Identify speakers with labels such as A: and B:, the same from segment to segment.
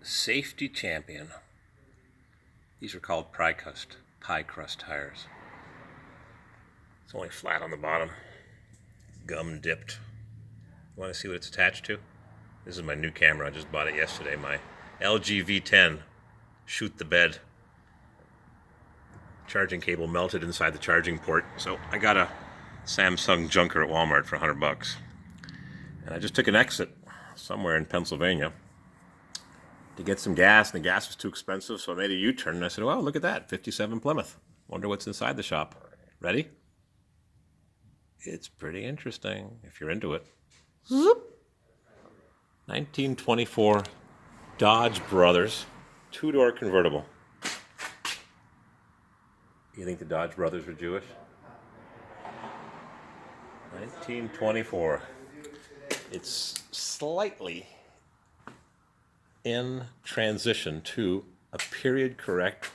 A: Safety Champion. These are called pie crust tires. It's only flat on the bottom, gum dipped. You want to see what it's attached to? This is my new camera. I just bought it yesterday. My LG V10 shoot the bed. Charging cable melted inside the charging port. So I got a Samsung junker at Walmart for $100. And I just took an exit somewhere in Pennsylvania to get some gas, and the gas was too expensive, so I made a U-turn, and I said, well, look at that, 57 Plymouth. Wonder what's inside the shop. Ready? It's pretty interesting, if you're into it. Zoop. 1924 Dodge Brothers, two-door convertible. You think the Dodge Brothers were Jewish? 1924. It's slightly in transition to a period correct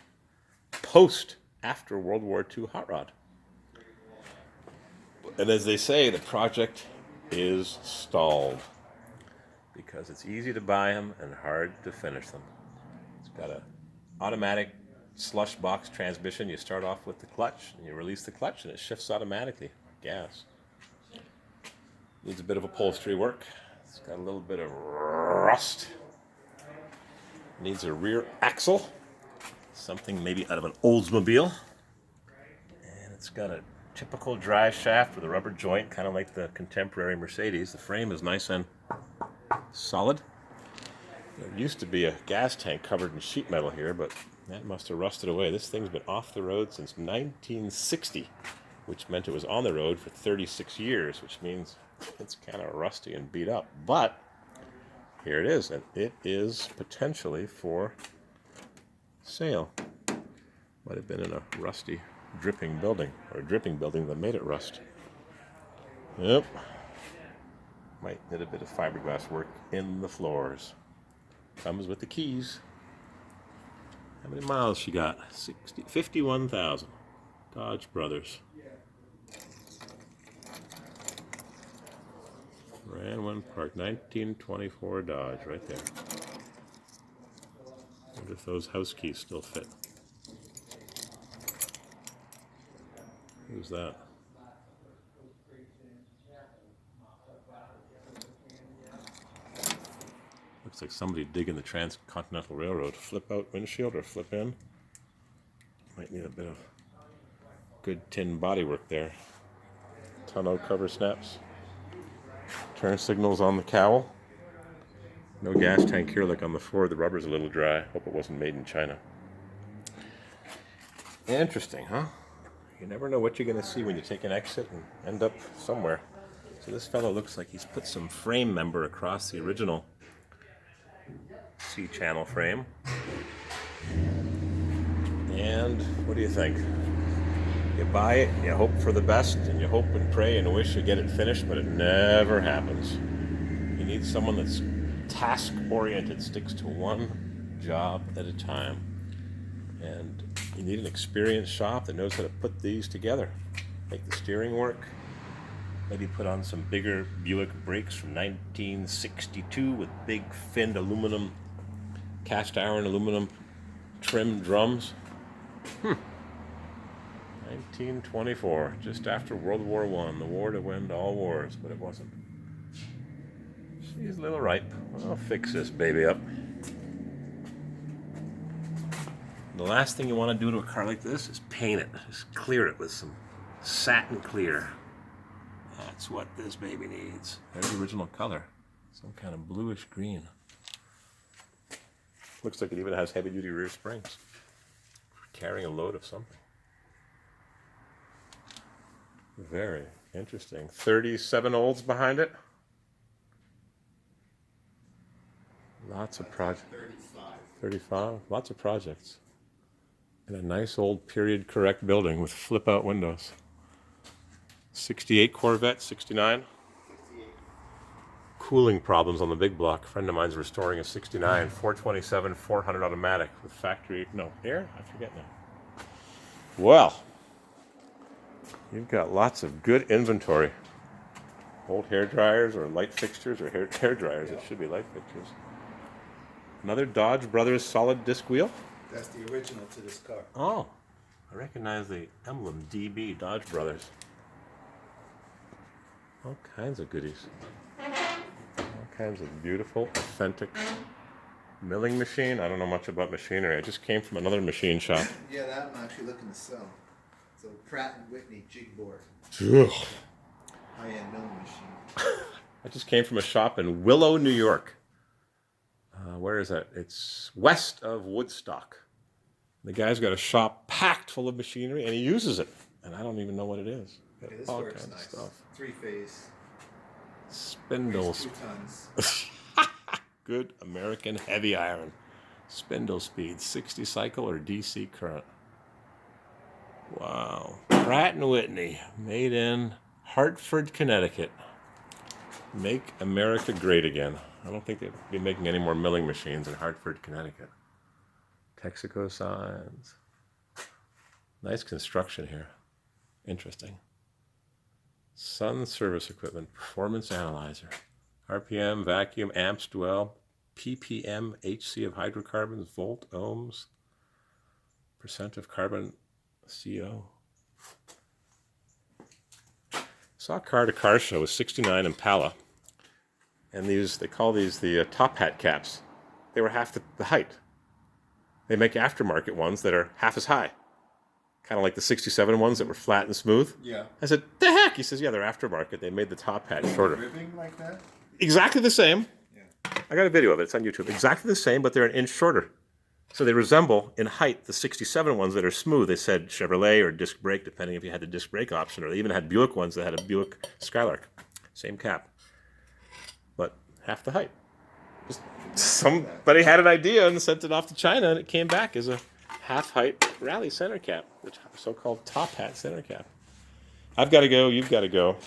A: after World War II hot rod. And as they say, the project is stalled because it's easy to buy them and hard to finish them. It's got an automatic slush box transmission. You start off with the clutch and you release the clutch and it shifts automatically. Gas. Needs a bit of upholstery work. It's got a little bit of rust. Needs a rear axle. Something maybe out of an Oldsmobile. And it's got a typical drive shaft with a rubber joint, kind of like the contemporary Mercedes. The frame is nice and solid. There used to be a gas tank covered in sheet metal here, but that must have rusted away. This thing's been off the road since 1960, which meant it was on the road for 36 years, which means it's kind of rusty and beat up. But here it is, and it is potentially for sale. Might have been in a rusty, dripping building, or a dripping building that made it rust. Yep. Might need a bit of fiberglass work in the floors. Comes with the keys. How many miles she got? 51,000. Dodge Brothers. Ranwen Park, 1924 Dodge, right there. Wonder if those house keys still fit. Who's that? Looks like somebody digging the Transcontinental Railroad. Flip out windshield or flip in. Might need a bit of good tin bodywork there. Tonneau cover snaps. Turn signals on the cowl. No gas tank here like on the Ford. The rubber's a little dry. Hope it wasn't made in China. Interesting, huh? You never know what you're going to see when you take an exit and end up somewhere. So this fellow looks like he's put some frame member across the original C-channel frame. And what do you think? You buy it, you hope for the best, and you hope and pray and wish you get it finished, but it never happens. You need someone that's task-oriented, sticks to one job at a time. And you need an experienced shop that knows how to put these together. Make the steering work. Maybe put on some bigger Buick brakes from 1962 with big finned aluminum, cast iron aluminum trimmed drums. 1924, just after World War I, the war to end all wars, but it wasn't. She's a little ripe. I'll fix this baby up. The last thing you want to do to a car like this is paint it. Just clear it with some satin clear. That's what this baby needs. There's the original color. Some kind of bluish green. Looks like it even has heavy-duty rear springs. Carrying a load of something. Very interesting. 37 olds behind it. Lots of projects. 35. Lots of projects. In a nice old period correct building with flip out windows. 68 Corvette, 69. Cooling problems on the big block. A friend of mine's restoring a 69, 427, 400 automatic with factory, no, air? I forget now. Well, you've got lots of good inventory. Old hair dryers or light fixtures, or hair dryers. It should be light fixtures. Another Dodge Brothers solid disc wheel.
B: That's the original to this car.
A: Oh, I recognize the emblem, DB, Dodge Brothers. All kinds of goodies. All kinds of beautiful, authentic milling machine. I don't know much about machinery. I just came from another machine shop.
B: Yeah, that I'm actually looking to sell. So Pratt & Whitney jig board.
A: Ugh.
B: High-end milling machine.
A: I just came from a shop in Willow, New York. Where is that? It's west of Woodstock. The guy's got a shop packed full of machinery, and he uses it. And I don't even know what it is.
B: Okay, this
A: All
B: works
A: kinds of
B: nice.
A: stuff.
B: 3-phase.
A: Spindles.
B: Weighs 2 tons.
A: Good American heavy iron. Spindle speed, 60 cycle or DC current. Wow. Pratt & Whitney, made in Hartford, Connecticut. Make America great again. I don't think they'd be making any more milling machines in Hartford, Connecticut. Texaco signs. Nice construction here. Interesting. Sun service equipment, performance analyzer. RPM, vacuum, amps, dwell, ppm, HC of hydrocarbons, volt, ohms, percent of carbon, CO. Saw a car at a car show with 69 Impala. And they call these the top hat caps. They were half the height. They make aftermarket ones that are half as high. Kind of like the 67 ones that were flat and smooth.
B: Yeah.
A: I said, the heck? He says, yeah, they're aftermarket. They made the top hat shorter.
B: Ribbing like that?
A: Exactly the same.
B: Yeah.
A: I got a video of it. It's on YouTube. Exactly the same, but they're an inch shorter. So they resemble, in height, the 67 ones that are smooth. They said Chevrolet or disc brake, depending if you had the disc brake option, or they even had Buick ones that had a Buick Skylark. Same cap. But half the height. Just somebody had an idea and sent it off to China, and it came back as a half-height rally center cap, the so-called top hat center cap. I've got to go. You've got to go.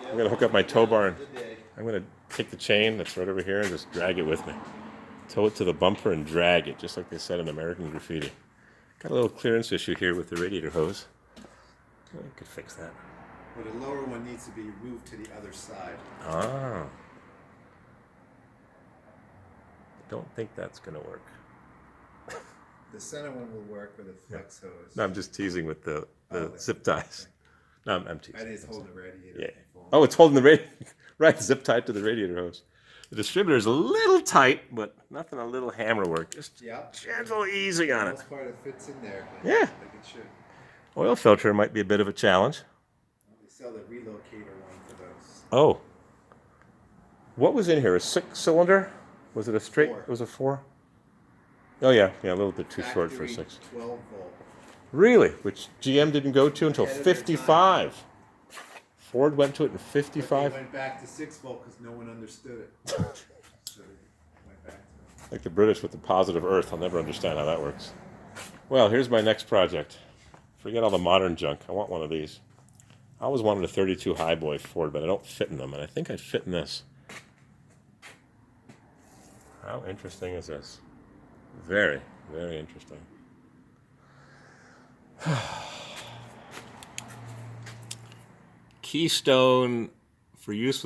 A: I'm going to hook up my tow bar, and I'm going to take the chain that's right over here and just drag it with me. Tow it to the bumper and drag it, just like they said in American Graffiti. Got a little clearance issue here with the radiator hose. I could fix that.
B: Well, the lower one needs to be moved to the other side.
A: Ah. Don't think that's going to work.
B: The center one will work with a flex hose.
A: No, I'm just teasing with the zip ties. No, I'm teasing.
B: I think it's holding the radiator.
A: Yeah. Oh, it's holding the radiator. Right, zip tied to the radiator hose. The distributor's a little tight, but nothing a little hammer work. Just gentle, easy on it.
B: Most part it fits in there.
A: Yeah.
B: Like it should.
A: Oil filter might be a bit of a challenge.
B: They sell the relocator one for those.
A: Oh. What was in here? A 6-cylinder? Was it a straight?
B: 4.
A: It was a 4? Oh, yeah. Yeah, a little bit too short for a
B: Factory
A: 6.
B: 12 volt.
A: Really? Which GM didn't go to until
B: Ahead of their
A: 55. Ford went to it in
B: But
A: 55.
B: they went back to 6 volt because no one understood it. So they went back to it.
A: Like the British with the positive earth. I'll never understand how that works. Well, here's my next project. Forget all the modern junk. I want one of these. I always wanted a 32 Highboy Ford, but I don't fit in them, and I think I'd fit in this. How interesting is this? Very, very interesting. Keystone for use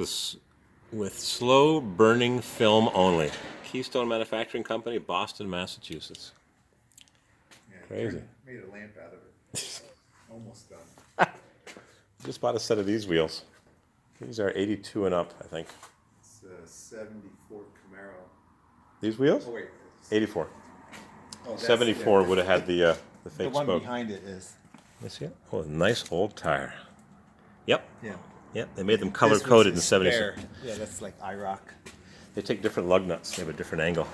A: with slow burning film only. Keystone Manufacturing Company, Boston, Massachusetts.
B: Yeah,
A: Crazy.
B: Made a lamp out of it. Almost done.
A: Just bought a set of these wheels. These are 82 and up, I think.
B: It's a 74 Camaro.
A: These wheels?
B: Oh, wait.
A: 84.
B: Oh, that's-
A: 74
B: yeah.
A: would have had the
B: The
A: fake
B: one
A: spoke.
B: behind it is.
A: You see it? Oh, a nice old tire. Yep.
B: Yeah.
A: Yep. They made them
B: This
A: color
B: was
A: coded in
B: his
A: 76.
B: spare. Yeah, that's like IROC.
A: They take different lug nuts. They have a different angle.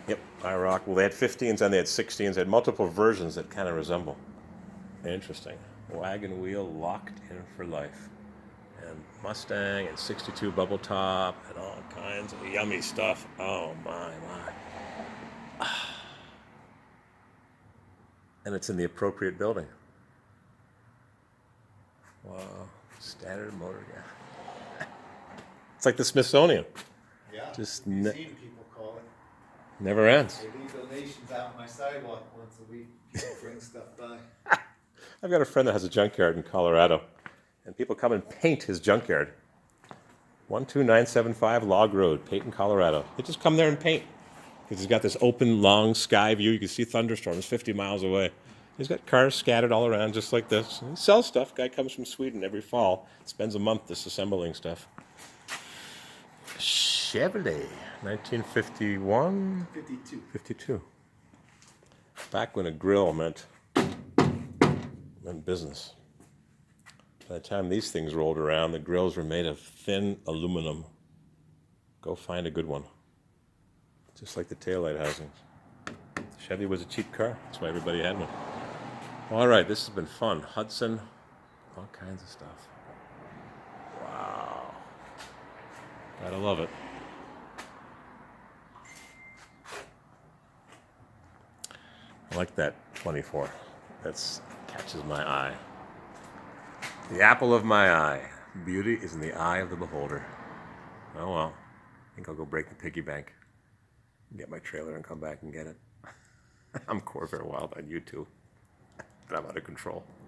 A: Yep. IROC. Well, they had 15s and they had 16s. They had multiple versions that kind of resemble. Interesting. Wagon wheel locked in for life. And Mustang and 62 bubble top and all kinds of yummy stuff. Oh, my. And it's in the appropriate building. Wow. Standard motor, yeah. It's like the Smithsonian.
B: Yeah.
A: Just
B: Museum people call it.
A: Never ends.
B: They leave donations out on my sidewalk once a week. People bring stuff by.
A: I've got a friend that has a junkyard in Colorado, and people come and paint his junkyard. 12975 Log Road, Peyton, Colorado. They just come there and paint. Because he's got this open, long sky view. You can see thunderstorms 50 miles away. He's got cars scattered all around just like this. He sells stuff. Guy comes from Sweden every fall. Spends a month disassembling stuff. Chevrolet, 1951,
B: 52.
A: 52. Back when a grill meant business. By the time these things rolled around, the grills were made of thin aluminum. Go find a good one. Just like the taillight housings. Chevy was a cheap car. That's why everybody had one. All right, this has been fun. Hudson, all kinds of stuff. Wow. Gotta love it. I like that 24. That's catches my eye. The apple of my eye. Beauty is in the eye of the beholder. Oh well. I think I'll go break the piggy bank. Get my trailer and come back and get it. I'm Corvair Wild on YouTube. But I'm out of control.